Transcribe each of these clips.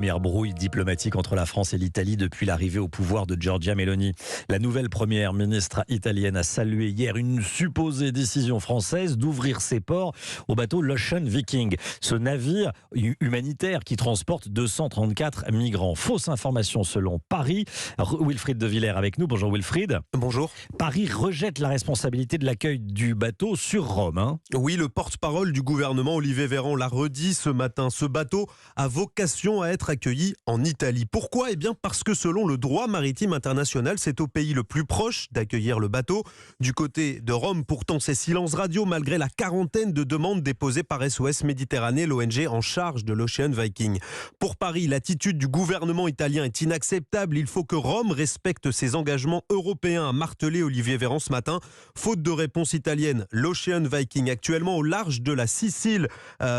Première brouille diplomatique entre la France et l'Italie depuis l'arrivée au pouvoir de Giorgia Meloni. La nouvelle première ministre italienne a salué hier une supposée décision française d'ouvrir ses ports au bateau l'Ocean Viking. Ce navire humanitaire qui transporte 234 migrants. Fausse information selon Paris. Wilfried de Villers avec nous. Bonjour Wilfried. Bonjour. Paris rejette la responsabilité de l'accueil du bateau sur Rome. Oui, le porte-parole du gouvernement, Olivier Véran, l'a redit ce matin. Ce bateau a vocation à être accueilli en Italie. Pourquoi ? Eh bien parce que selon le droit maritime international, c'est au pays le plus proche d'accueillir le bateau. Du côté de Rome, pourtant, c'est silence radio malgré la quarantaine de demandes déposées par SOS Méditerranée, l'ONG en charge de l'Ocean Viking. Pour Paris, l'attitude du gouvernement italien est inacceptable. Il faut que Rome respecte ses engagements européens, a martelé Olivier Véran ce matin. Faute de réponse italienne, l'Ocean Viking, actuellement au large de la Sicile,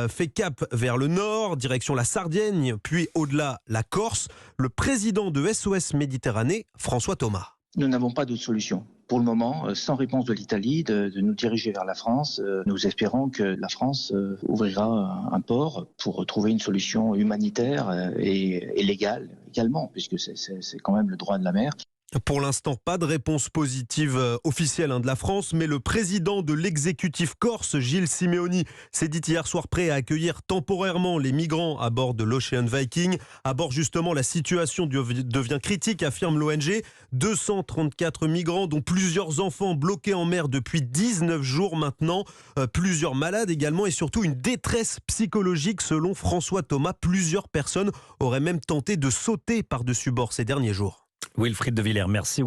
fait cap vers le nord, direction la Sardaigne, puis au-delà la Corse. Le président de SOS Méditerranée, François Thomas. Nous n'avons pas d'autre solution. Pour le moment, sans réponse de l'Italie, de nous diriger vers la France, nous espérons que la France ouvrira un port pour trouver une solution humanitaire et légale également, puisque c'est quand même le droit de la mer. Pour l'instant, pas de réponse positive officielle de la France, mais le président de l'exécutif corse, Gilles Simeoni, s'est dit hier soir prêt à accueillir temporairement les migrants à bord de l'Ocean Viking. À bord, justement, la situation devient critique, affirme l'ONG. 234 migrants, dont plusieurs enfants bloqués en mer depuis 19 jours maintenant. Plusieurs malades également et surtout une détresse psychologique selon François Thomas. Plusieurs personnes auraient même tenté de sauter par-dessus bord ces derniers jours. Wilfried de Villers, merci.